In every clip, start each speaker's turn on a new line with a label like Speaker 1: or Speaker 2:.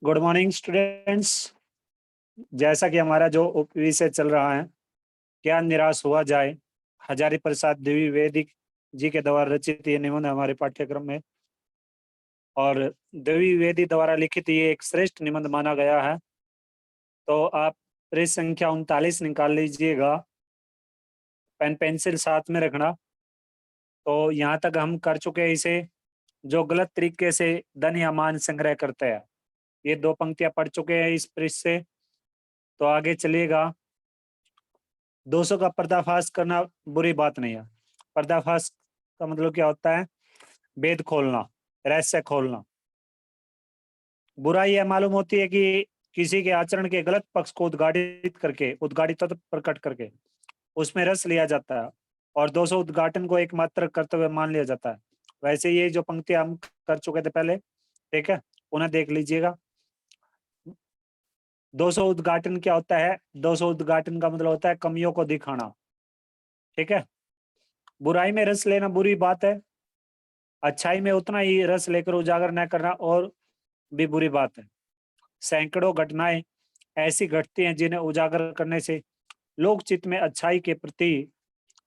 Speaker 1: Good morning students. जैसा कि हमारा जो विषय चल रहा है, क्या निराश हुआ जाए, हजारी प्रसाद द्विवेदी जी के द्वारा रचित ये निबंध हमारे पाठ्यक्रम में, और द्विवेदी द्वारा लिखित ये एक श्रेष्ठ निबंध माना गया है। तो आप पृष्ठ संख्या 39 निकाल लीजिएगा, पेन पेंसिल साथ में रखना। तो यहाँ तक हम कर चुके हैं इसे, जो गलत तरीके से धन या मान संग्रह करते हैं। ये 2 पंक्तियां पढ़ चुके हैं इस पृष्ठ से। तो आगे चलिएगा। दोषों का पर्दाफाश करना बुरी बात नहीं है। पर्दाफाश का मतलब क्या होता है? भेद खोलना, रहस्य खोलना। बुराई यह मालूम होती है कि किसी के आचरण के गलत पक्ष को उद्घाटित प्रकट करके उसमें रस लिया जाता है, और दोषों उद्घाटन को एकमात्र कर्तव्य मान लिया जाता है। वैसे ये जो पंक्ति हम कर चुके थे पहले, ठीक है, उन्हें देख लीजिएगा। दोषों उद्घाटन क्या होता है? दोषों उद्घाटन का मतलब होता है कमियों को दिखाना, ठीक है। बुराई में रस लेना बुरी बात है, अच्छाई में उतना ही रस लेकर उजागर न करना और भी बुरी बात है। सैकड़ों घटनाएं ऐसी घटती हैं जिन्हें उजागर करने से लोक चित्त में अच्छाई के प्रति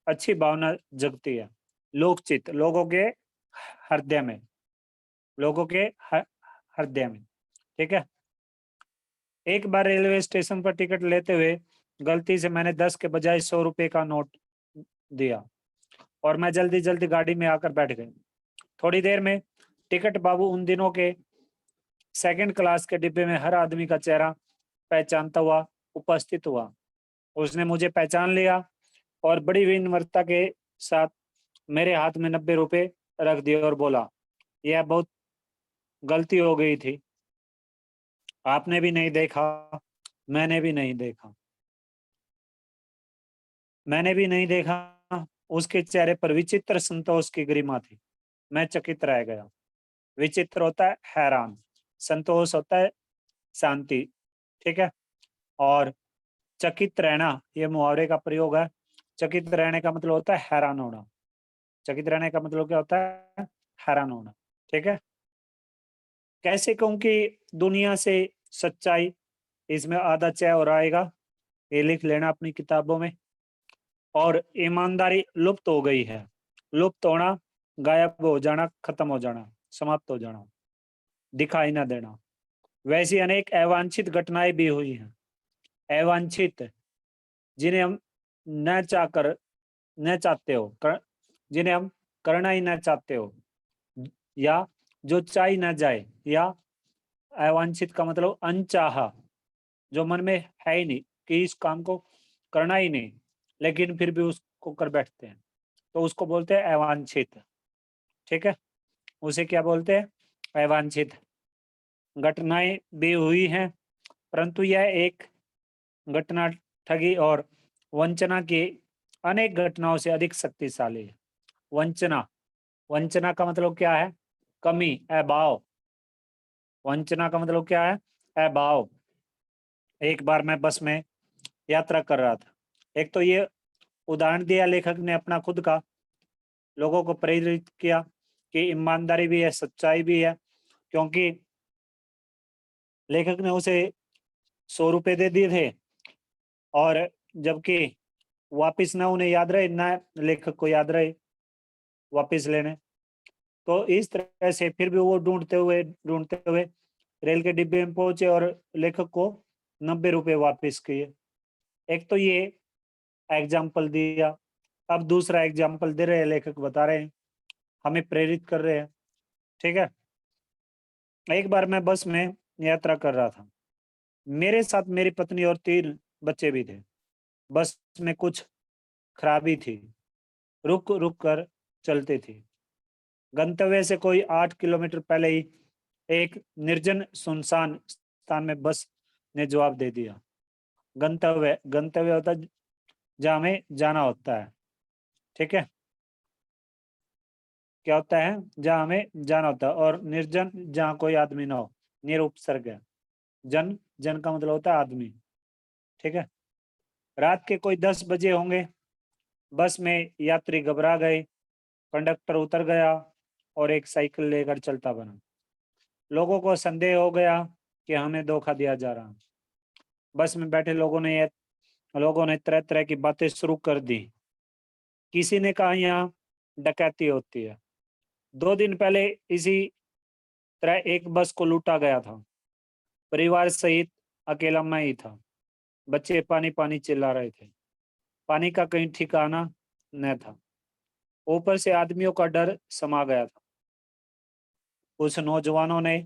Speaker 1: अच्छी भावना जगती है। लोक चित्त, लोगों के हृदय में, लोगों के हृदय में, ठीक है। एक बार रेलवे स्टेशन पर टिकट लेते हुए गलती से मैंने 10 के बजाय 100 रुपए का नोट दिया, और मैं जल्दी जल्दी गाड़ी में आकर बैठ गई। थोड़ी देर में टिकट बाबू उन दिनों के सेकंड क्लास के डिब्बे में हर आदमी का चेहरा पहचानता हुआ उपस्थित हुआ। उसने मुझे पहचान लिया और बड़ी विनम्रता के साथ मेरे हाथ में 90 रुपए रख दिए और बोला, यह बहुत गलती हो गई थी, आपने भी नहीं देखा, मैंने भी नहीं देखा, मैंने भी नहीं देखा। उसके चेहरे पर विचित्र संतोष की गरिमा थी। मैं चकित रह गया। विचित्र होता है हैरान, संतोष होता है शांति, ठीक है। और चकित रहना, ये मुहावरे का प्रयोग है। चकित रहने का मतलब होता है हैरान होना। चकित रहने का मतलब क्या होता है? हैरान होना, ठीक है। कैसे कहूं कि दुनिया से सच्चाई, इसमें आधा चय और आएगा, ये लिख लेना अपनी किताबों में। और ईमानदारी लुप्त हो गई है। लुप्त होना, गायब हो जाना, खत्म हो जाना, समाप्त हो जाना, दिखाई ना देना। वैसी अनेक अवांछित घटनाएं भी हुई हैं। अवांछित, जिन्हें हम न चाहकर न चाहते हो, जिन्हें हम करना ही न चाहते हो, या जो चाही न जाए, या अवांछित का मतलब अनचाहा, जो मन में है ही नहीं कि इस काम को करना ही नहीं, लेकिन फिर भी उसको कर बैठते हैं, तो उसको बोलते हैं अवांछित, ठीक है। उसे क्या बोलते हैं? अवांछित। घटनाएं भी हुई हैं, परंतु यह एक घटना ठगी और वंचना की अनेक घटनाओं से अधिक शक्तिशाली है। वंचना, वंचना का मतलब क्या है? कमी, अभाव। वंचना का मतलब क्या है? अभाव। एक बार मैं बस में यात्रा कर रहा था। एक तो ये उदाहरण दिया लेखक ने अपना खुद का, लोगों को प्रेरित किया कि ईमानदारी भी है, सच्चाई भी है, क्योंकि लेखक ने उसे 100 रुपए दे दिए थे, और जबकि वापिस ना उन्हें याद रहे, ना लेखक को याद रहे वापिस लेने, तो इस तरह से फिर भी वो ढूंढते हुए रेल के डिब्बे में पहुंचे और लेखक को 90 रुपए वापिस किए। एक तो ये एग्जाम्पल दिया। अब दूसरा एग्जाम्पल दे रहे हैं, लेखक बता रहे हैं, हमें प्रेरित कर रहे हैं, ठीक है। एक बार मैं बस में यात्रा कर रहा था। मेरे साथ मेरी पत्नी और 3 बच्चे भी थे। बस में कुछ खराबी थी, रुक रुक कर चलती थी। गंतव्य से कोई 8 किलोमीटर पहले ही एक निर्जन सुनसान स्थान में बस ने जवाब दे दिया। गंतव्य, गंतव्य होता है जहाँ हमें जाना होता है, ठीक है। क्या होता है? जहाँ हमें जाना होता है। और निर्जन, जहाँ कोई आदमी ना हो, निरुपसर्ग है। जन, जन का मतलब होता है आदमी, ठीक है। रात के कोई 10 बजे होंगे। बस में यात्री घबरा गए, कंडक्टर उतर गया और एक साइकिल लेकर चलता बना। लोगों को संदेह हो गया कि हमें धोखा दिया जा रहा है। बस में बैठे लोगों ने तरह तरह की बातें शुरू कर दी। किसी ने कहा यहाँ डकैती होती है। 2 दिन पहले इसी तरह एक बस को लूटा गया था। परिवार सहित अकेला मैं ही था। बच्चे पानी पानी चिल्ला रहे थे। पानी का कहीं ठिकाना न था। ऊपर से आदमियों का डर समा गया था। कुछ नौजवानों ने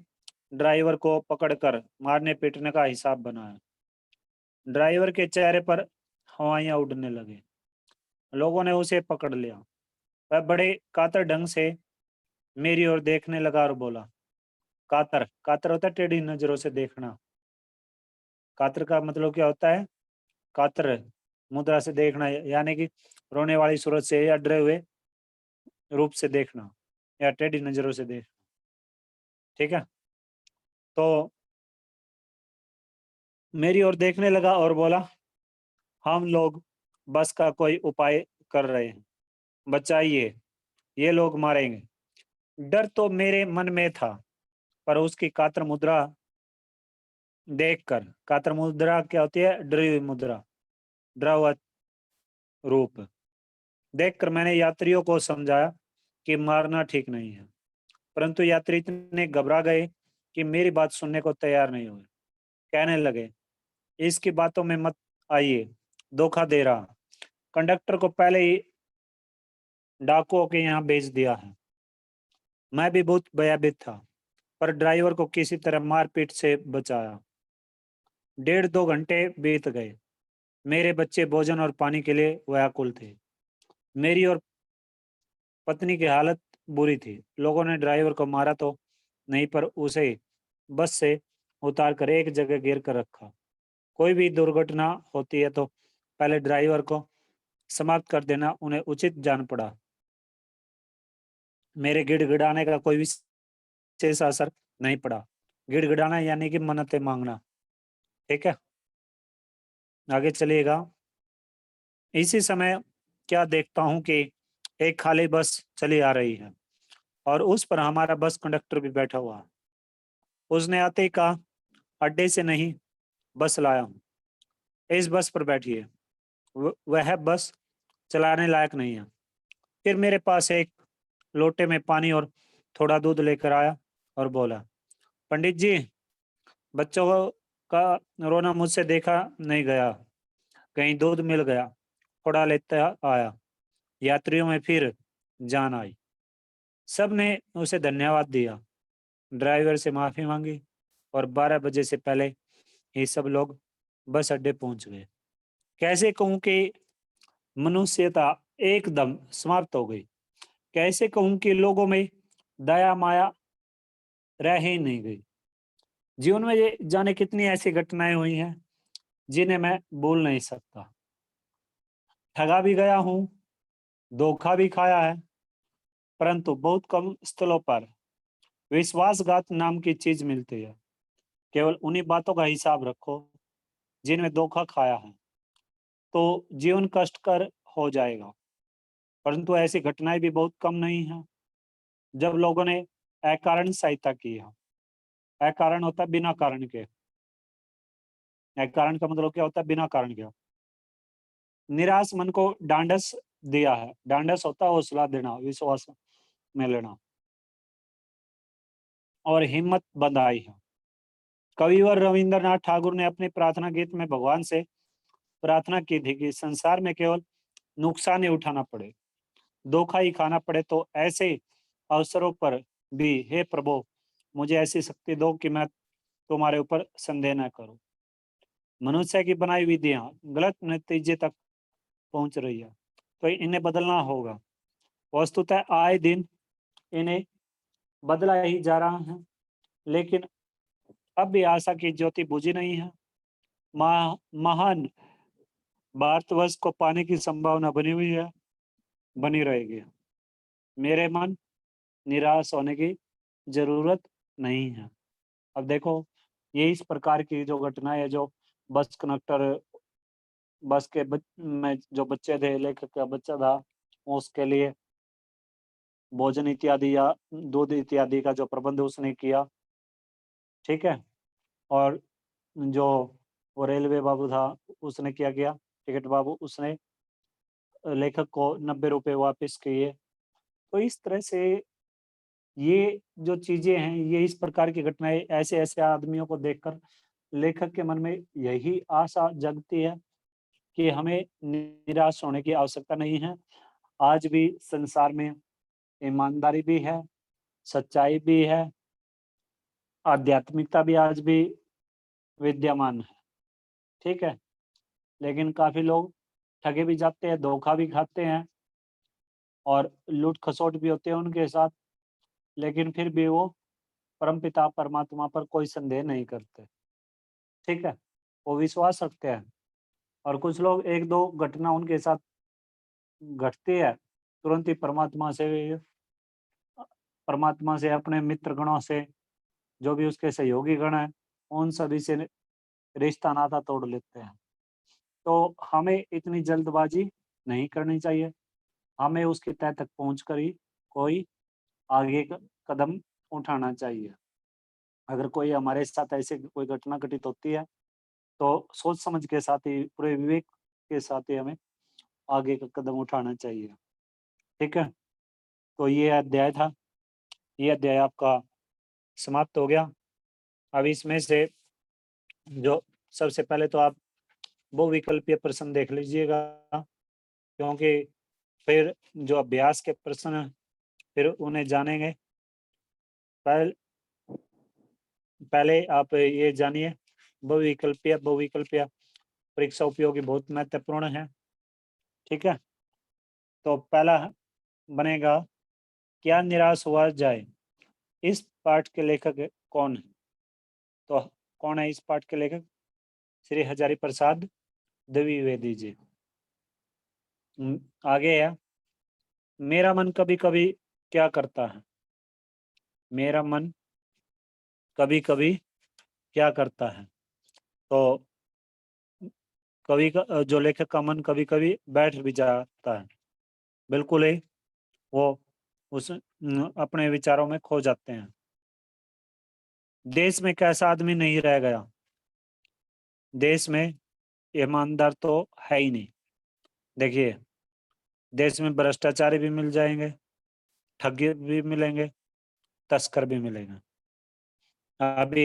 Speaker 1: ड्राइवर को पकड़कर मारने पीटने का हिसाब बनाया। ड्राइवर के चेहरे पर हवाइयां उड़ने लगे। लोगों ने उसे पकड़ लिया। वह बड़े कातर ढंग से मेरी ओर देखने लगा और बोला, कातर कातर होता है टेढ़ी नजरों से देखना। कातर का मतलब क्या होता है? कातर मुद्रा से देखना, यानी कि रोने वाली सूरत से या डरे हुए रूप से देखना या टेढ़ी नजरों से देखना। ठीक है। तो मेरी ओर देखने लगा और बोला, हम लोग बस का कोई उपाय कर रहे हैं, बचाइए, ये लोग मारेंगे। डर तो मेरे मन में था, पर उसकी कातर मुद्रा देखकर, कातर मुद्रा क्या होती है? डरी हुई मुद्रा, डरा हुआ रूप देखकर मैंने यात्रियों को समझाया कि मारना ठीक नहीं है। परंतु यात्री इतने घबरा गए कि मेरी बात सुनने को तैयार नहीं हुए। कहने लगे, इसकी बातों में मत आइए, धोखा दे रहा। कंडक्टर को पहले ही डाकुओं के यहाँ भेज दिया है। मैं भी बहुत भयभीत था, पर ड्राइवर को किसी तरह मारपीट से बचाया। 1.5-2 घंटे बीत गए। मेरे बच्चे भोजन और पानी के लिए व्याकुल थे। मेरी और पत्नी की हालत बुरी थी। लोगों ने ड्राइवर को मारा तो नहीं, पर उसे बस से उतार कर एक जगह गिर कर रखा। कोई भी दुर्घटना होती है तो पहले ड्राइवर को समाप्त कर देना उन्हें उचित जान पड़ा। मेरे गिड़गिड़ाने का कोई विशेष असर नहीं पड़ा। गिड़गिड़ाना यानी कि मन्नतें मांगना। ठीक है, आगे चलिएगा। इसी समय क्या देखता हूँ कि एक खाली बस चली आ रही है और उस पर हमारा बस कंडक्टर भी बैठा हुआ है। उसने आते ही कहा, अड्डे से नहीं, बस लाया हूँ, इस बस पर बैठिए। वह बस चलाने लायक नहीं है। फिर मेरे पास एक लोटे में पानी और थोड़ा दूध लेकर आया और बोला, पंडित जी, बच्चों का रोना मुझसे देखा नहीं गया, कहीं दूध मिल गया, थोड़ा लेता आया। यात्रियों में फिर जान आई। सब ने उसे धन्यवाद दिया, ड्राइवर से माफी मांगी और 12 बजे से पहले ही सब लोग बस अड्डे पहुंच गए। कैसे कहूं कि मनुष्यता एकदम समाप्त हो गई। कैसे कहूं कि लोगों में दया माया रह ही नहीं गई। जीवन में ये जाने कितनी ऐसी घटनाएं हुई हैं जिन्हें मैं भूल नहीं सकता। ठगा भी गया हूं, धोखा भी खाया है, परंतु बहुत कम स्थलों पर विश्वासघात नाम की चीज मिलती है। केवल उन्हीं बातों का हिसाब रखो जिनमें धोखा खाया है, तो जीवन कष्टकर हो जाएगा। परंतु ऐसी घटनाएं भी बहुत कम नहीं है जब लोगों ने अकारण सहायता की है। अकारण होता है बिना कारण के। अकारण का मतलब क्या होता है? बिना कारण के। निराश मन को ढांढस दिया है। ढांढस होता है हौसला देना, विश्वास में लेना और हिम्मत बंधाई है। कविवर रविंद्रनाथ ठाकुर ने अपने प्रार्थना गीत में भगवान से प्रार्थना की थी कि संसार में केवल नुकसान ही उठाना पड़े, धोखा ही खाना पड़े, तो ऐसे अवसरों पर भी हे प्रभु मुझे ऐसी शक्ति दो कि मैं तुम्हारे ऊपर संदेह न करूं। मनुष्य की बनाई विधियां गलत नतीजे तक पहुंच रही है, तो इन्हें बदलना होगा। वस्तुतः आए दिन इन्हें बदला ही जा रहा है, लेकिन अब भी आशा की ज्योति बुझी नहीं है। महान भारतवर्ष को पाने की संभावना बनी हुई है, बनी रहेगी। मेरे मन निराश होने की जरूरत नहीं है। अब देखो, ये इस प्रकार की जो घटनाएं है, जो बस कंडक्टर, बस के में जो बच्चे थे, लेखक का बच्चा था, उसके लिए भोजन इत्यादि या दूध इत्यादि का जो प्रबंध उसने किया। ठीक है। और जो वो रेलवे बाबू था उसने क्या किया, टिकट बाबू, उसने लेखक को 90 रुपए वापस किए। तो इस तरह से ये जो चीज़ें हैं, ये इस प्रकार की घटनाएँ ऐसे-ऐसे आदमियों को देखकर लेखक के मन में यही आशा जगती है कि हमें निराश होने की आवश्यकता नहीं है। आज भी संसार में ईमानदारी भी है, सच्चाई भी है, आध्यात्मिकता भी आज भी विद्यमान है, ठीक है? लेकिन काफ़ी लोग ठगे भी जाते हैं, धोखा भी खाते हैं और लूट-खसोट भी होते हैं उनके साथ, लेकिन फिर भी वो परमपिता परमात्मा पर कोई संदेह नहीं करते, ठीक है? वो विश्वास रखते हैं और कुछ लोग 1-2 घटना उनके साथ घटती है, तुरंत ही परमात्मा से, अपने मित्र गणों से, जो भी उसके सहयोगी गण हैं, उन सभी से रिश्ता नाता तोड़ लेते हैं। तो हमें इतनी जल्दबाज़ी नहीं करनी चाहिए, हमें उसकी तह तक पहुँच कर ही कोई आगे क कदम उठाना चाहिए। अगर कोई हमारे साथ ऐसे कोई घटना घटित होती है, तो सोच समझ के साथ ही, पूरे विवेक के साथ ही हमें आगे का कदम उठाना चाहिए, ठीक है? तो ये अध्याय था, ये अध्याय आपका समाप्त हो गया। अब इसमें से जो सबसे पहले तो आप बहुविकल्पीय प्रश्न देख लीजिएगा, क्योंकि फिर जो अभ्यास के प्रश्न हैं, फिर उन्हें जानेंगे। पहल पहले आप ये जानिए, बहुविकल्पीय परीक्षा उपयोगी बहुत महत्वपूर्ण है, ठीक है? तो पहला बनेगा, क्या निराश हुआ जाए? इस पाठ के लेखक कौन है? तो कौन है इस पाठ के लेखक? श्री हजारी प्रसाद द्विवेदी जी। आगे है, मेरा मन कभी-कभी क्या करता है? मेरा मन कभी-कभी क्या करता है? तो जो लेखक का मन कभी-कभी बैठ भी जाता है। बिल्कुल ही वो अपने विचारों में खो जाते हैं। देश में कैसा आदमी नहीं रह गया? देश में ईमानदार तो है ही नहीं। देखिए, देश में भ्रष्टाचारी भी मिल जाएँगे, ठगी भी मिलेंगे, तस्कर भी मिलेंगे। अभी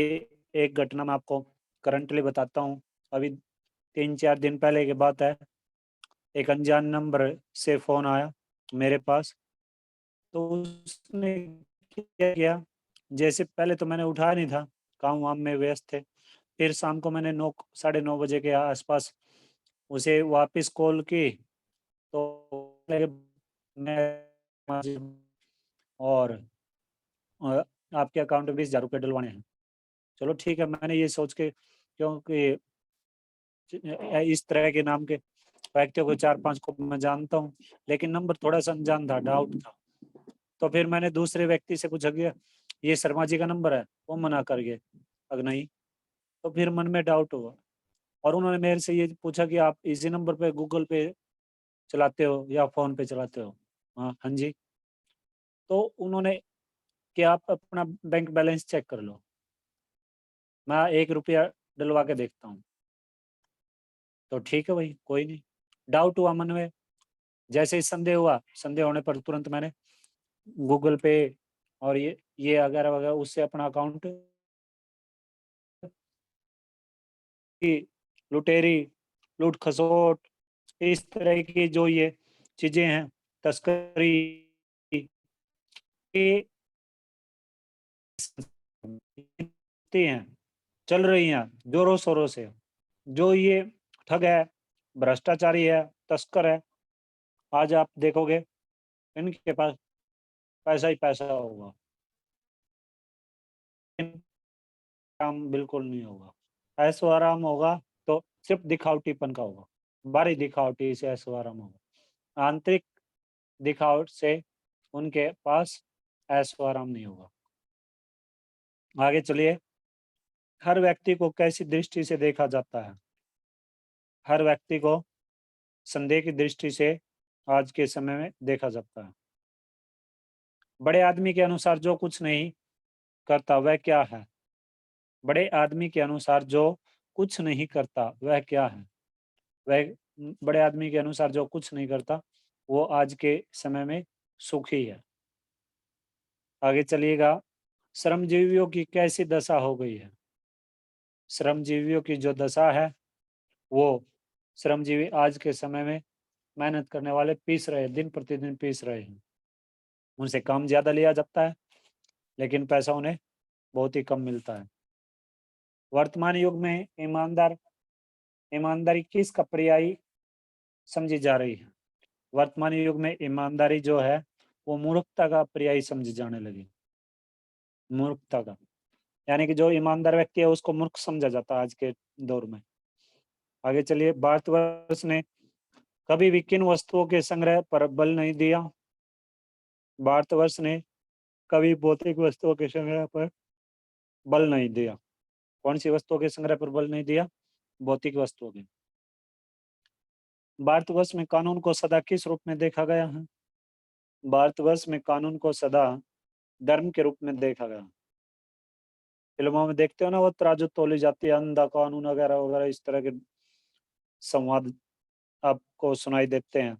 Speaker 1: एक घटना मैं आपको करंटली बताता हूँ। अभी 3-4 दिन पहले की बात है, एक अनजान नंबर से फ़ोन आया मेरे पास, तो उसने क्या किया, जैसे पहले तो मैंने उठाया नहीं था, काम-वाम में व्यस्त थे। फिर शाम को मैंने 9 साढ़े 9 बजे के आस-पास उसे वापस कॉल की, तो मैं और अ, आपके अकाउंट में 20,000 रुपए डलवाने हैं। चलो ठीक है, मैंने ये सोच के, क्योंकि इस तरह के नाम के व्यक्तियों को 4-5 को मैं जानता हूँ, लेकिन नंबर थोड़ा-सा अनजान था, डाउट था। तो फिर मैंने दूसरे व्यक्ति से पूछा कि ये शर्मा जी का नंबर है? वो मना कर गए, नहीं। तो फिर मन में डाउट हुआ और उन्होंने मेरे से ये पूछा कि आप इसी नंबर पे गूगल पे चलाते हो या फ़ोन पे चलाते हो? हाँ, हाँ जी। तो उन्होंने, कि आप अपना बैंक बैलेंस चेक कर लो, मैं 1 रुपया डलवा के देखता हूँ। तो ठीक है भाई, कोई नहीं। डाउट हुआ मन में, जैसे ही संदेह हुआ, संदेह होने पर तुरंत मैंने गूगल पे और ये वगैरह-वगैरह उससे अपना अकाउंट की लुटेरी, लूट-खसोट, इस तरह की जो ये चीज़ें हैं, तस्करी, ये हैं, चल रही हैं ज़ोरों-शोरों से। जो ये ठग है, भ्रष्टाचारी है, तस्कर है, आज आप देखोगे इनके पास पैसा ही पैसा होगा, लेकिन काम बिल्कुल नहीं होगा। ऐशो-आराम होगा तो सिर्फ़ दिखावटीपन का होगा, बाहरी दिखावटी से ऐशो-आराम होगा। आंतरिक दिखावट से उनके पास ऐशो-आराम नहीं होगा। आगे चलिए, हर व्यक्ति को कैसी दृष्टि से देखा जाता है? हर व्यक्ति को संदेह की दृष्टि से आज के समय में देखा जाता है। बड़े आदमी के अनुसार जो कुछ नहीं करता वह क्या है? बड़े आदमी के अनुसार जो कुछ नहीं करता वह क्या है? वह बड़े आदमी के अनुसार जो कुछ नहीं करता वो आज के समय में सुखी है। आगे चलिएगा, श्रमजीवियों की कैसी दशा हो गई है? श्रमजीवियों की जो दशा है वो श्रमजीवी आज के समय में मेहनत करने वाले पीस रहे हैं, दिन प्रतिदिन पीस रहे हैं। उनसे काम ज़्यादा लिया जाता है, लेकिन पैसा उन्हें बहुत ही कम मिलता है। वर्तमान युग में ईमानदारी किसका पर्यायी समझी जा रही है? वर्तमान युग में ईमानदारी जो है, वो मूर्खता का पर्यायी समझी जाने लगी। मूर्खता का, यानी कि जो ईमानदार व्यक्ति है उसको मूर्ख समझा जाता है आज के दौर में। आगे चलिए, भारतवर्ष ने कभी भी किन वस्तुओं के संग्रह पर बल नहीं दिया? भारतवर्ष ने कभी भौतिक वस्तुओं के संग्रह पर बल नहीं दिया। कौन सी वस्तुओं के संग्रह पर बल नहीं दिया? भौतिक वस्तुओं के। भारतवर्ष में कानून को सदा किस रूप में देखा गया है? भारतवर्ष में कानून को सदा धर्म के रूप में देखा गया। फिल्मों में देखते हो ना, वो तराजू तोली जाती है, अंधा कानून वगैरह वगैरह, इस तरह के संवाद आपको सुनाई देते हैं।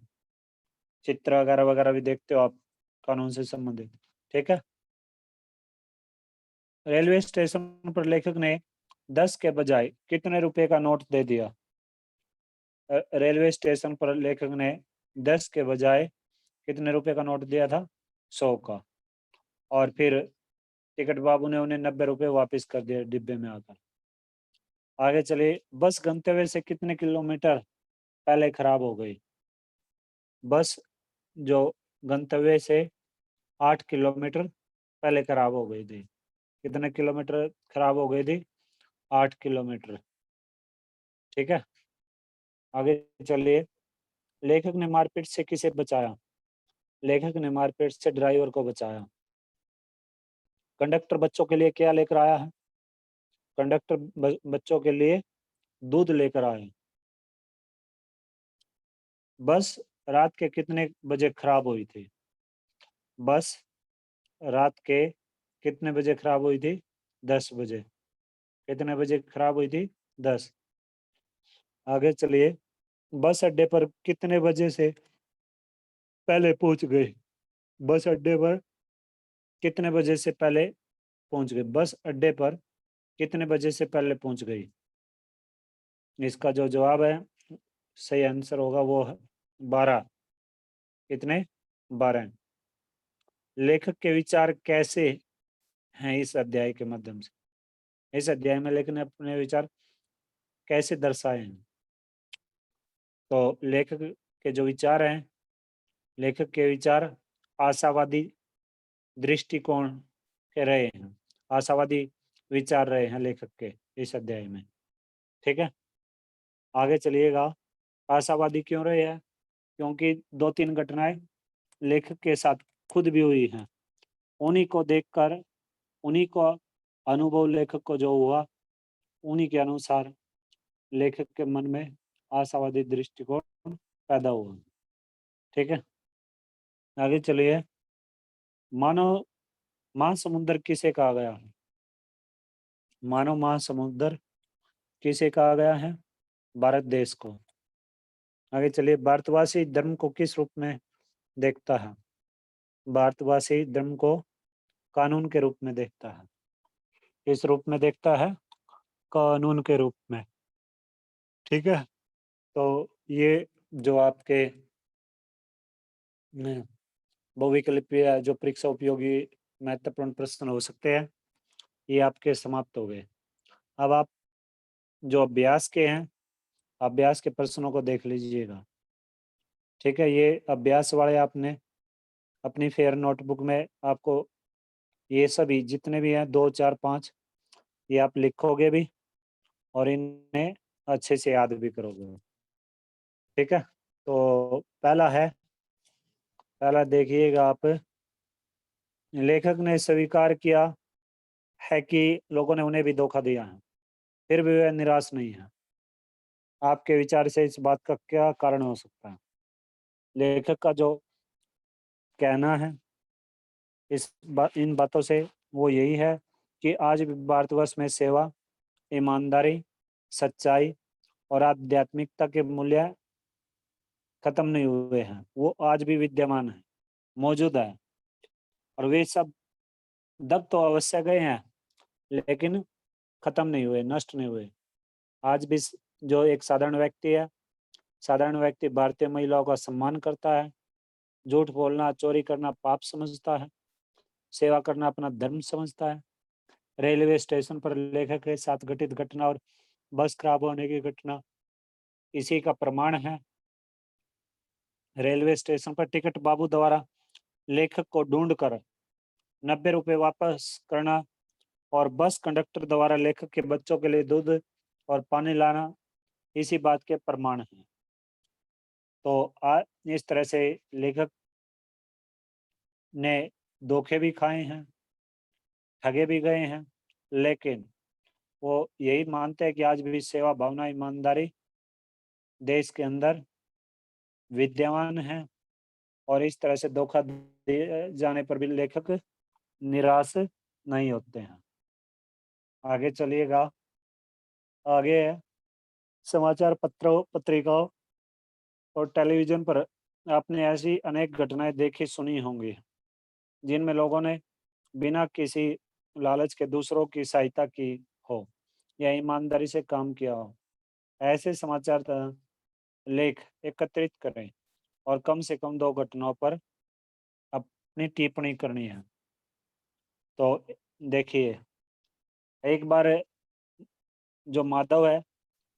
Speaker 1: चित्र वगैरह वगैरह भी देखते हो आप कानून से संबंधित, ठीक है। रेलवे स्टेशन पर लेखक ने 10 के बजाय कितने रुपए का नोट दे दिया? रेलवे स्टेशन पर लेखक ने 10 के बजाय कितने रुपए का नोट दिया था? 100 का। और फिर टिकट बाबू ने उन्हें 90 रुपए वापस कर दिए डिब्बे में आकर। आगे चलिए, बस गंतव्य से कितने किलोमीटर पहले खराब हो गई? बस जो गंतव्य से 8 किलोमीटर पहले खराब हो गई थी। कितने किलोमीटर खराब हो गई थी? 8 किलोमीटर, ठीक है। आगे चलिए, लेखक ने मारपीट से किसे बचाया? लेखक ने मारपीट से ड्राइवर को बचाया। कंडक्टर बच्चों के लिए क्या लेकर आया है? कंडक्टर बच्चों के लिए दूध लेकर आए। बस रात के कितने बजे खराब हुई थी? बस रात के कितने बजे खराब हुई थी? 10 बजे। कितने बजे खराब हुई थी? 10। आगे चलिए, बस अड्डे पर कितने बजे से पहले पहुंच गए? बस अड्डे पर कितने बजे से पहले पहुंच गए? बस अड्डे पर कितने बजे से पहले पहुंच गई? इसका जो जवाब है, सही आंसर होगा वो है 12। कितने? 12। लेखक के विचार कैसे हैं इस अध्याय के माध्यम से? इस अध्याय में लेखक ने अपने विचार कैसे दर्शाए हैं? तो लेखक के जो विचार हैं, लेखक के विचार आशावादी दृष्टिकोण के रहे हैं। आशावादी विचार रहे हैं लेखक के इस अध्याय में, ठीक है। आगे चलिएगा, आशावादी क्यों रहे हैं? क्योंकि 2-3 घटनाएं लेखक के साथ खुद भी हुई हैं। उन्हीं को देखकर, उन्हीं को अनुभव लेखक को जो हुआ, उन्हीं के अनुसार लेखक के मन में आशावादी दृष्टिकोण पैदा हुआ, ठीक है। आगे चलिए, मानव महासमुद्र किसे कहा गया है? मानव महासमुद्र किसे कहा गया है? भारत देश को। आगे चलिए, भारतवासी धर्म को किस रूप में देखता है? भारतवासी धर्म को कानून के रूप में देखता है। किस रूप में देखता है? कानून के रूप में, ठीक है। तो ये जो आपके बहुविकल्पीय जो परीक्षा उपयोगी महत्वपूर्ण प्रश्न हो सकते हैं, ये आपके समाप्त हो गए। अब आप जो अभ्यास के हैं, अभ्यास के प्रश्नों को देख लीजिएगा, ठीक है। ये अभ्यास वाले आपने अपनी फेयर नोटबुक में आपको ये सभी जितने भी हैं 2, 4, 5, ये आप लिखोगे भी और इन्हें अच्छे से याद भी करोगे, ठीक है। तो पहला देखिएगा आप, लेखक ने स्वीकार किया है कि लोगों ने उन्हें भी धोखा दिया है, फिर भी वह निराश नहीं है। आपके विचार से इस बात का क्या कारण हो सकता है? लेखक का जो कहना है इन बातों से वो यही है कि आज भी भारतवर्ष में सेवा, ईमानदारी, सच्चाई और आध्यात्मिकता के मूल्य खत्म नहीं हुए हैं, वो आज भी विद्यमान है, मौजूद है। और वे सब दब तो अवश्य गए हैं, लेकिन खत्म नहीं हुए, नष्ट नहीं हुए। आज भी जो एक साधारण व्यक्ति है, साधारण व्यक्ति भारतीय महिलाओं का सम्मान करता है, झूठ बोलना, चोरी करना पाप समझता है, सेवा करना अपना धर्म समझता है। रेलवे स्टेशन पर लेखक के साथ घटित घटना और बस खराब होने की घटना इसी का प्रमाण है। रेलवे स्टेशन पर टिकट बाबू द्वारा लेखक को ढूंढकर 90 रुपए वापस करना और बस कंडक्टर द्वारा लेखक के बच्चों के लिए दूध और पानी लाना इसी बात के प्रमाण हैं। तो इस तरह से लेखक ने धोखे भी खाए हैं, ठगे भी गए हैं, लेकिन वो यही मानते हैं कि आज भी सेवा भावना, ईमानदारी देश के अंदर विद्यमान है। और इस तरह से धोखा दिए जाने पर भी लेखक निराश नहीं होते हैं। आगे चलिएगा। आगे है समाचार पत्रों, पत्रिकाओं और टेलीविजन पर आपने ऐसी अनेक घटनाएं देखी सुनी होंगी, जिनमें लोगों ने बिना किसी लालच के दूसरों की सहायता की हो या ईमानदारी से काम किया हो। ऐसे समाचार लेख एकत्रित करें और कम से कम 2 घटनाओं पर अपनी टिप्पणी करनी है। तो देखिए, एक बार जो माधव है,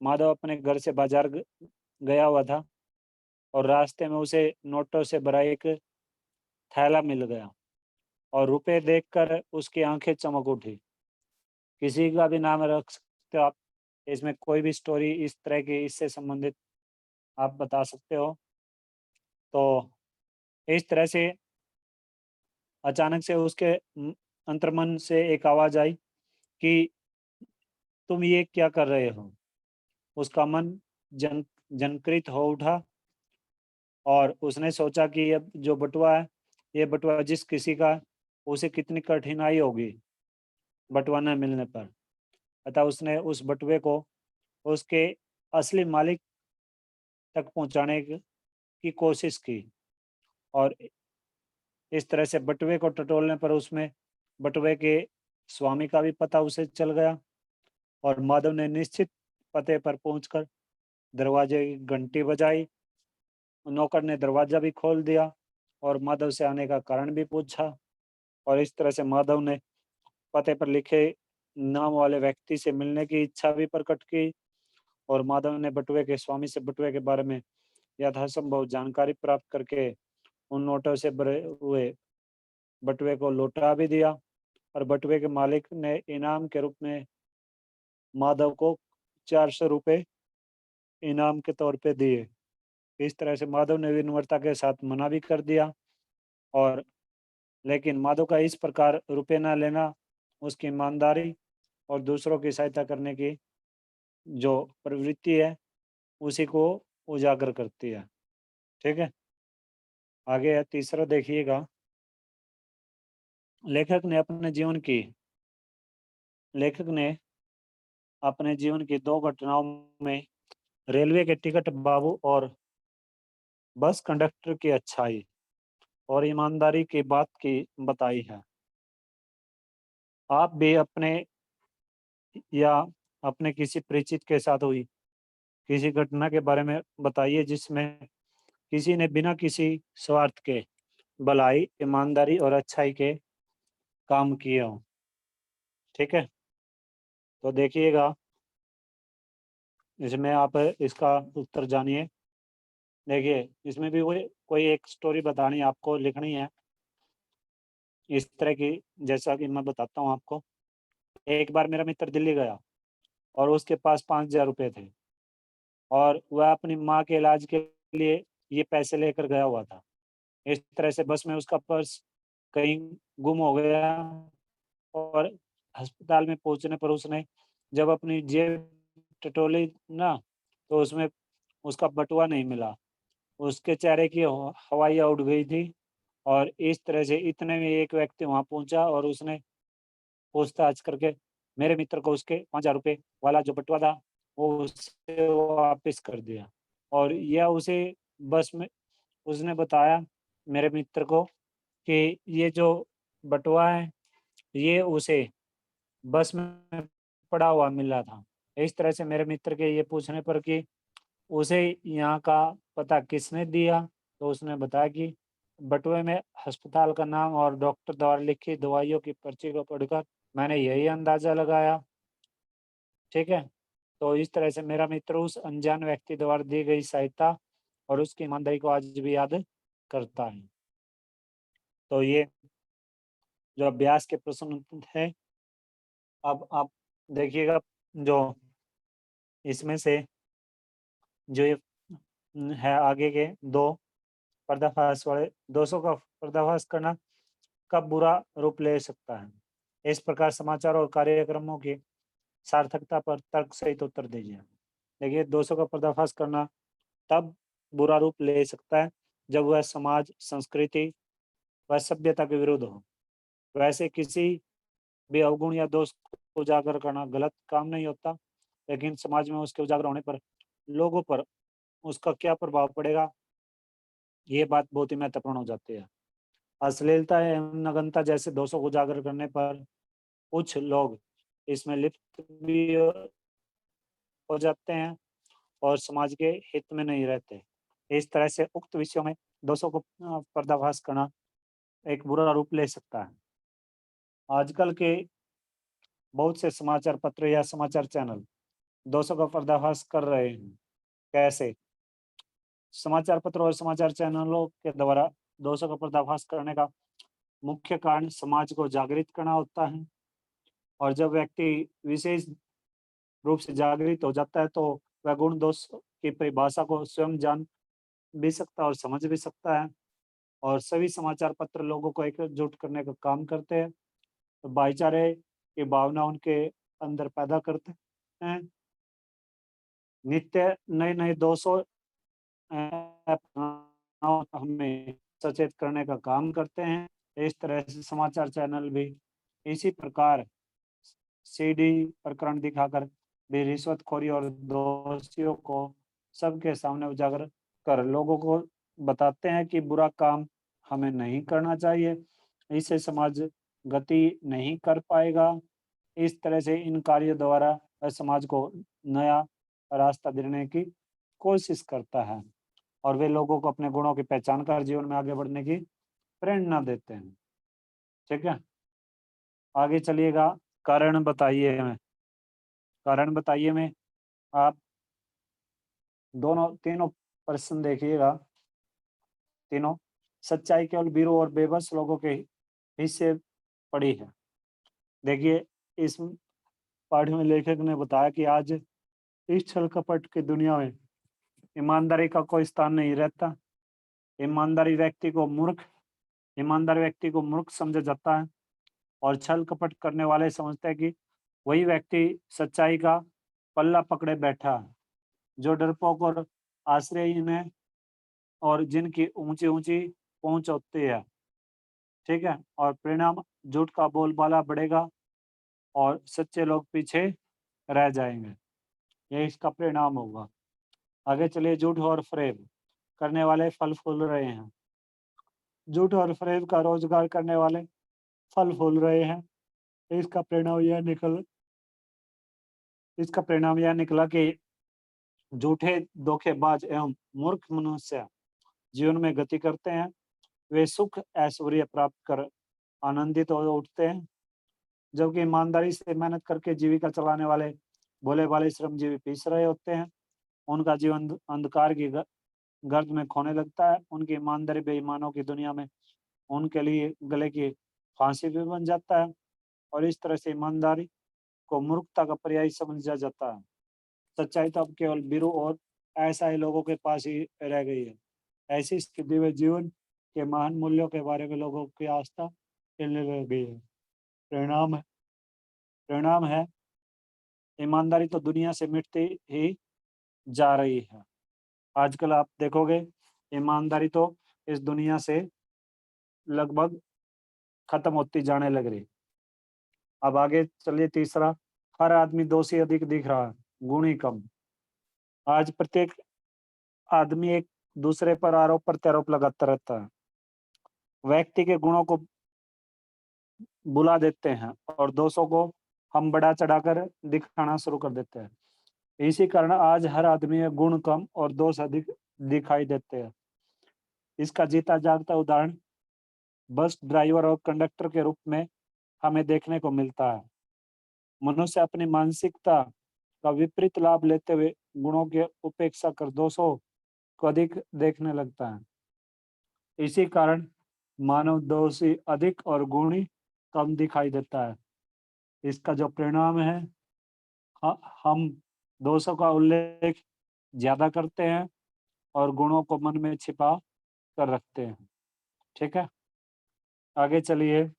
Speaker 1: माधव अपने घर से बाजार गया हुआ था और रास्ते में उसे नोटों से भरा एक थैला मिल गया और रुपए देखकर उसकी आंखें चमक उठी। किसी का भी नाम रख सकते हो आप, इसमें कोई भी स्टोरी इस तरह की इससे संबंधित आप बता सकते हो। तो इस तरह से अचानक से उसके अंतर्मन से एक आवाज आई कि तुम ये क्या कर रहे हो। उसका मन जनकृत हो उठा और उसने सोचा कि अब जो बटुआ है, ये बटुआ जिस किसी का है, उसे कितनी कठिनाई होगी बटुआ न मिलने पर। अतः उसने उस बटुए को उसके असली मालिक तक पहुंचाने की कोशिश की और इस तरह से बटुए को टटोलने पर उसमें बटुए के स्वामी का भी पता उसे चल गया और माधव ने निश्चित पते पर पहुंचकर दरवाजे की घंटी बजाई। नौकर ने दरवाजा भी खोल दिया और माधव से आने का कारण भी पूछा और इस तरह से माधव ने पते पर लिखे नाम वाले व्यक्ति से मिलने की इच्छा भी प्रकट की और माधव ने बटुए के स्वामी से बटुए के बारे में यथासंभव जानकारी प्राप्त करके उन नोटों से भरे हुए बटुए को लौटा भी दिया और बटुए के मालिक ने इनाम के रूप में माधव को 400 रुपये इनाम के तौर पे दिए। इस तरह से माधव ने विनम्रता के साथ मना भी कर दिया और लेकिन माधव का इस प्रकार रुपये ना लेना उसकी ईमानदारी और दूसरों की सहायता करने की जो प्रवृत्ति है उसी को उजागर करती है। ठीक है, आगे है तीसरा देखिएगा। लेखक ने अपने जीवन की लेखक ने अपने जीवन की 2 घटनाओं में रेलवे के टिकट बाबू और बस कंडक्टर की अच्छाई और ईमानदारी की बात की बताई है। आप भी अपने या अपने किसी परिचित के साथ हुई किसी घटना के बारे में बताइए जिसमें किसी ने बिना किसी स्वार्थ के भलाई, ईमानदारी और अच्छाई के काम किए हों। ठीक है, तो देखिएगा, इसमें आप इसका उत्तर जानिए। देखिए, इसमें भी वही कोई एक स्टोरी बतानी आपको, लिखनी है इस तरह की, जैसा कि मैं बताता हूँ आपको। एक बार मेरा मित्र दिल्ली गया और उसके पास 5,000 रुपए थे और वह अपनी माँ के इलाज के लिए ये पैसे लेकर गया हुआ था। इस तरह से बस में उसका पर्स कहीं गुम हो गया और अस्पताल में पहुँचने पर उसने जब अपनी जेब टटोली ना, तो उसमें उसका बटुआ नहीं मिला। उसके चेहरे की हवाइयाँ उड़ गई थी और इस तरह से इतने में एक व्यक्ति वहाँ पहुँचा और उसने पूछताछ करके मेरे मित्र को उसके 5,000 रुपए वाला जो बटुआ था, वो उसे वापस कर दिया। और यह उसे बस में उसने बताया मेरे मित्र को कि ये जो बटुआ है, ये उसे बस में पड़ा हुआ मिला था। इस तरह से मेरे मित्र के ये पूछने पर कि उसे यहाँ का पता किसने दिया, तो उसने बताया कि बटुए में अस्पताल का नाम और डॉक्टर द्वारा लिखी दवाइयों की पर्ची को पढ़कर मैंने यही अंदाजा लगाया। ठीक है? तो इस तरह से मेरा मित्र उस अनजान व्यक्ति द्वारा दी गई सहायता और उसकी ईमानदारी को आज भी याद करता है। तो ये जो अभ्यास के प्रश्न है, अब आप देखिएगा जो इसमें से जो ये है आगे के 2 पर्दाफाश वाले 200 का पर्दाफाश करना कब बुरा रूप ले सकता है? इस प्रकार समाचार और कार्यक्रमों की सार्थकता पर तर्क सहित उत्तर दीजिए। देखिए 200 का पर्दाफाश करना तब बुरा रूप ले सकता है जब वह समाज, संस्कृति व सभ्यता के विरुद्ध हो। वैसे किसी भी अवगुण या दोष को उजागर करना गलत काम नहीं होता, लेकिन समाज में उसके उजागर होने पर लोगों पर उसका क्या प्रभाव पड़ेगा, ये बात बहुत ही महत्वपूर्ण हो जाती है। अश्लीलता एवं नग्नता जैसे दोषों को उजागर करने पर कुछ लोग इसमें लिप्त भी हो जाते हैं और समाज के हित में नहीं रहते। इस तरह से उक्त विषयों में दोषों को पर्दाफाश करना एक बुरा रूप ले सकता है। आजकल के बहुत से समाचार पत्र या समाचार चैनल दोषों का पर्दाफाश कर रहे हैं। कैसे? समाचार पत्र और समाचार चैनलों के द्वारा दोषों का पर्दाफाश करने का मुख्य कारण समाज को जागृत करना होता है। और जब व्यक्ति विशेष रूप से जागृत हो जाता है, तो वह गुण दोष की परिभाषा को स्वयं जान भी सकता है और समझ भी सकता है। और सभी समाचार पत्र लोगों को एकजुट करने का काम करते हैं, तो भाईचारे की भावना उनके अंदर पैदा करते हैं। नित्य नए नए दोषों हमें सचेत करने का काम करते हैं। इस तरह से समाचार चैनल भी इसी प्रकार सीडी प्रकरण दिखाकर भी रिश्वतखोरी और दोषियों को सबके सामने उजागर कर लोगों को बताते हैं कि बुरा काम हमें नहीं करना चाहिए, इससे समाज गति नहीं कर पाएगा। इस तरह से इन कार्यों द्वारा वह समाज को नया रास्ता देने की कोशिश करता है और वे लोगों को अपने गुणों की पहचान कर जीवन में आगे बढ़ने की प्रेरणा देते हैं। ठीक है? आगे चलिएगा, कारण बताइए हमें। कारण बताइए में आप दोनों तीनों प्रश्न देखिएगा। तीनों सच्चाई केवल बीरो और बेबस लोगों के हिस्से पड़ी है। देखिए इस पाठ में लेखक ने बताया कि आज इस छल कपट की दुनिया में ईमानदारी का कोई स्थान नहीं रहता। ईमानदार व्यक्ति को मूर्ख समझा जाता है और छल कपट करने वाले समझते हैं कि वही व्यक्ति सच्चाई का पल्ला पकड़े बैठा है। जो डरपोक और आश्रयहीन है और जिनकी ऊंची ऊंची पहुंच होती है। ठीक है? और परिणाम झूठ का बोलबाला बढ़ेगा और सच्चे लोग पीछे रह जाएंगे। ये इसका परिणाम होगा। आगे चलिए, झूठ और फरेब करने वाले फल फूल रहे हैं। झूठ और फरेब का रोजगार करने वाले फल फूल रहे हैं। इसका परिणाम यह निकला कि झूठे, धोखेबाज एवं मूर्ख मनुष्य जीवन में गति करते हैं। वे सुख ऐश्वर्य प्राप्त कर आनंदित हो उठते हैं, जबकि ईमानदारी से मेहनत करके जीविका चलाने वाले भोले भाले श्रमजीवी पीस रहे होते हैं। उनका जीवन अंधकार की गर्त में खोने लगता है। उनकी ईमानदारी बेईमानों की दुनिया में उनके लिए गले की फांसी भी बन जाता है और इस तरह से ईमानदारी को मूर्खता का पर्याय समझा जाता है। सच्चाई तो अब केवल बीरू और ऐसा ही लोगों के पास ही रह गई है। ऐसी स्थिति में जीवन के महान मूल्यों के बारे में लोगों की आस्था हिलने लग गई है। परिणाम है ईमानदारी तो दुनिया से मिटती ही जा रही है। आजकल आप देखोगे ईमानदारी तो इस दुनिया से लगभग खत्म होती जाने लग रही। अब आगे चलिए तीसरा, हर आदमी दोषी अधिक दिख रहा है, गुणी कम। आज प्रत्येक आदमी एक दूसरे पर आरोप प्रत्यारोप लगाता रहता है। व्यक्ति के गुणों को बुला देते हैं और दोषों को हम बढ़ा चढ़ाकर दिखाना शुरू कर देते हैं। इसी कारण आज हर आदमी में गुण कम और दोष अधिक दिखाई देते हैं। इसका जीता जागता उदाहरण बस ड्राइवर और कंडक्टर के रूप में हमें देखने को मिलता है। मनुष्य अपनी मानसिकता का विपरीत लाभ लेते हुए गुणों की उपेक्षा कर दोषों को अधिक देखने लगता है। इसी कारण मानव दोषी अधिक और गुणी कम दिखाई देता है। इसका जो परिणाम है, हम दोषों का उल्लेख ज्यादा करते हैं और गुणों को मन में छिपा कर रखते हैं। ठीक है, आगे चलिए।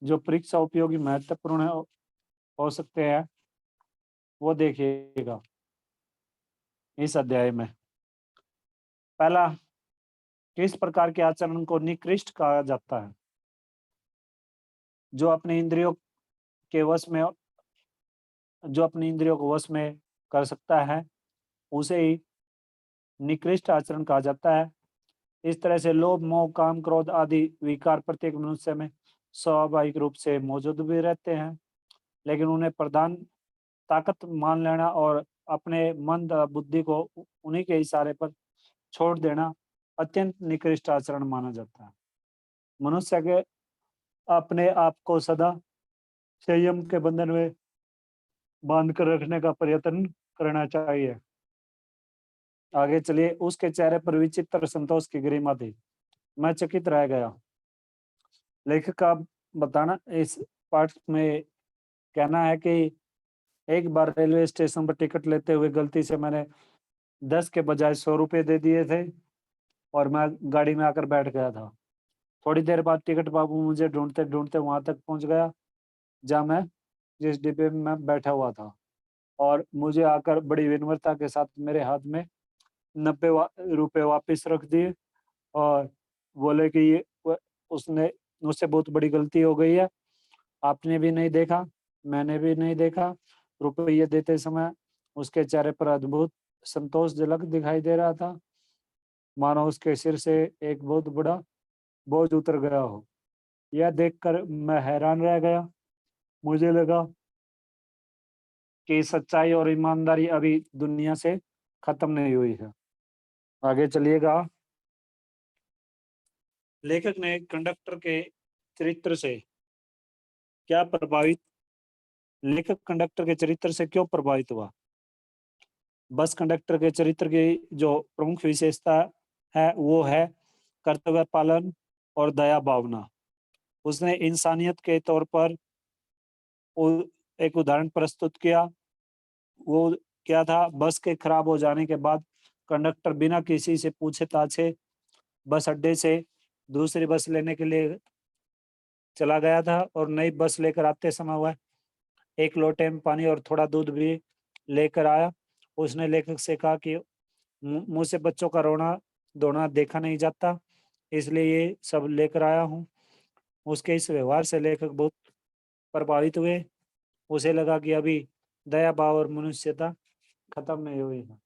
Speaker 1: जो परीक्षा उपयोगी महत्वपूर्ण हो सकते हैं वो देखिएगा इस अध्याय में। पहला, किस प्रकार के आचरण को निकृष्ट कहा जाता है? जो अपने इंद्रियों के वश में जो अपनी इंद्रियों को वश में कर सकता है उसे ही निकृष्ट आचरण कहा जाता है। इस तरह से लोभ, मोह, काम, क्रोध आदि विकार प्रत्येक मनुष्य में स्वाभाविक रूप से मौजूद भी रहते हैं, लेकिन उन्हें प्रधान ताकत मान लेना और अपने मन बुद्धि को उन्हीं के इशारे पर छोड़ देना अत्यंत निकृष्ट आचरण माना जाता है। मनुष्य के अपने आप को सदा संयम के बंधन में बांध कर रखने का प्रयत्न करना चाहिए। आगे चलिए। उसके चेहरे पर विचित्र संतोष की गरिमा थी, मैं चकित रह गया। लेखक का बताना इस पाठ में कहना है कि एक बार रेलवे स्टेशन पर टिकट लेते हुए गलती से मैंने 10 के बजाय 100 रुपये दे दिए थे और मैं गाड़ी में आकर बैठ गया था। थोड़ी देर बाद टिकट बाबू मुझे ढूंढते ढूंढते वहां तक पहुंच गया जहां मैं जिस डिब्बे में मैं बैठा हुआ था, और मुझे आकर बड़ी विनम्रता के साथ मेरे हाथ में 90 रुपये वापस रख दिए और बोले कि ये उसने मुझसे बहुत बड़ी गलती हो गई है, आपने भी नहीं देखा, मैंने भी नहीं देखा। रुपये देते समय उसके चेहरे पर अद्भुत संतोष झलक दिखाई दे रहा था, मानो उसके सिर से एक बहुत बड़ा बोझ उतर गया हो। यह देखकर मैं हैरान रह गया। मुझे लगा कि सच्चाई और ईमानदारी अभी दुनिया से खत्म नहीं हुई है। आगे चलिएगा। लेखक ने कंडक्टर के चरित्र से क्या प्रभावित लेखक कंडक्टर के चरित्र से क्यों प्रभावित हुआ? बस कंडक्टर के चरित्र की जो प्रमुख विशेषता है वो है कर्तव्य पालन और दया भावना। उसने इंसानियत के तौर पर एक उदाहरण प्रस्तुत किया। वो क्या था? बस के खराब हो जाने के बाद कंडक्टर बिना किसी से पूछे ताछे बस अड्डे से दूसरी बस लेने के लिए चला गया था और नई बस लेकर आते समय वह एक लोटे में पानी और थोड़ा दूध भी लेकर आया। उसने लेखक से कहा कि मुझसे बच्चों का रोना धोना देखा नहीं जाता, इसलिए ये सब लेकर आया हूँ। उसके इस व्यवहार से लेखक बहुत प्रभावित हुए। उसे लगा कि अभी दया भाव और मनुष्यता खत्म नहीं हुई है।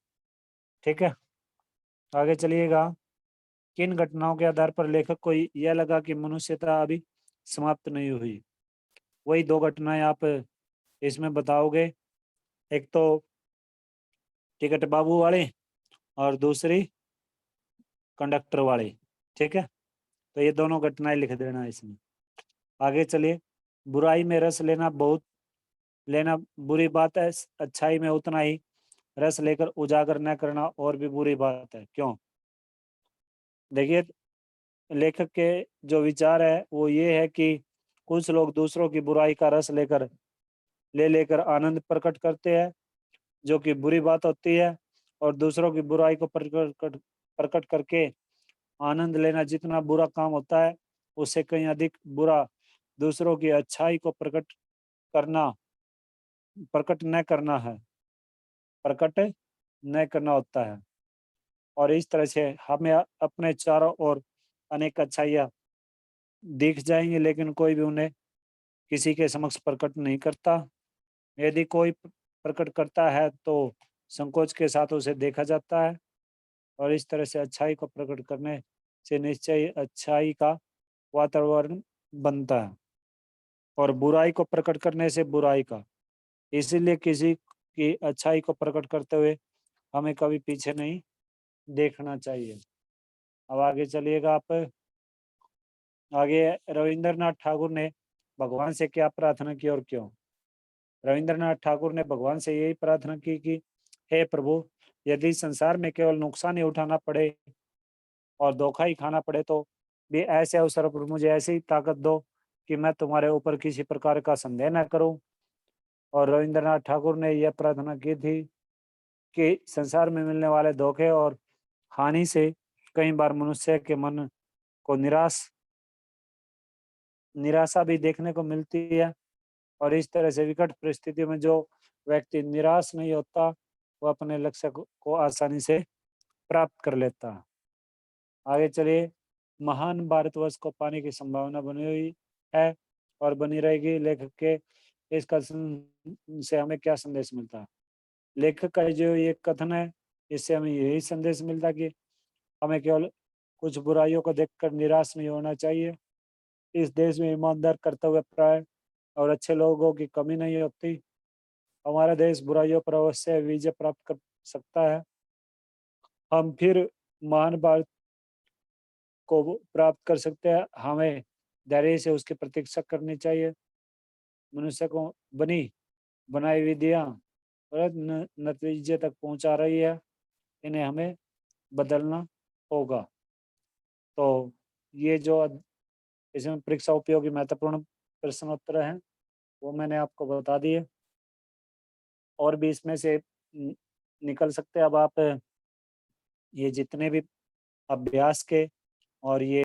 Speaker 1: ठीक है, आगे चलिएगा। किन घटनाओं के आधार पर लेखक को यह लगा कि मनुष्यता अभी समाप्त नहीं हुई? वही दो घटनाएं आप इसमें बताओगे, एक तो टिकट बाबू वाले और दूसरी कंडक्टर वाले। ठीक है, तो ये दोनों घटनाएं लिख देना इसमें। आगे चलिए। बुराई में रस लेना बुरी बात है, अच्छाई में उतना ही रस लेकर उजागर न करना और भी बुरी बात है। क्यों? देखिए, लेखक के जो विचार है वो ये है कि कुछ लोग दूसरों की बुराई का रस लेकर आनंद प्रकट करते हैं, जो कि बुरी बात होती है, और दूसरों की बुराई को प्रकट करके आनंद लेना जितना बुरा काम होता है उससे कहीं अधिक बुरा दूसरों की अच्छाई को करना प्रकट न करना होता है। और इस तरह से हमें अपने चारों ओर अनेक अच्छाइयाँ दिख जाएंगी, लेकिन कोई भी उन्हें किसी के समक्ष प्रकट नहीं करता। यदि कोई प्रकट करता है तो संकोच के साथ उसे देखा जाता है, और इस तरह से अच्छाई को प्रकट करने से निश्चय अच्छाई का वातावरण बनता है, और बुराई को प्रकट करने से बुराई का। इसीलिए किसी की अच्छाई को प्रकट करते हुए हमें कभी पीछे नहीं देखना चाहिए। अब आगे चलिएगा आप। आगे रविंद्रनाथ ठाकुर ने भगवान से क्या प्रार्थना की और क्यों? रविंद्रनाथ ठाकुर ने भगवान से यही प्रार्थना की कि हे प्रभु, यदि संसार में केवल नुकसान ही उठाना पड़े और धोखा ही खाना पड़े तो भी ऐसे अवसर पर मुझे ऐसी ताकत दो कि मैं तुम्हारे ऊपर किसी प्रकार का संदेह न करूं। और रविंद्रनाथ ठाकुर ने यह प्रार्थना की थी कि संसार में मिलने वाले धोखे और हानि से कई बार मनुष्य के मन को निराशा भी देखने को मिलती है, और इस तरह से विकट परिस्थिति में जो व्यक्ति निराश नहीं होता वो अपने लक्ष्य को आसानी से प्राप्त कर लेता है। आगे चलिए। महान भारतवर्ष को पाने की संभावना बनी हुई है और बनी रहेगी। लेखक के इस कथन से हमें क्या संदेश मिलता है? लेखक का जो ये कथन है, इससे हमें यही संदेश मिलता है कि हमें केवल कुछ बुराइयों को देखकर निराश नहीं होना चाहिए। इस देश में ईमानदार, कर्तव्य परायण और अच्छे लोगों की कमी नहीं होती। हमारा देश बुराइयों पर अवश्य विजय प्राप्त कर सकता है। हम फिर महान भारत को प्राप्त कर सकते हैं। हमें धैर्य से उसकी प्रतीक्षा करनी चाहिए। मनुष्य को बनाई विधियां गलत नतीजे तक पहुंचा रही है, इन्हें हमें बदलना होगा। तो ये जो इसमें परीक्षा उपयोगी महत्वपूर्ण प्रश्न उत्तर हैं वो मैंने आपको बता दिए, और भी इसमें से निकल सकते हैं। अब आप ये जितने भी अभ्यास के और ये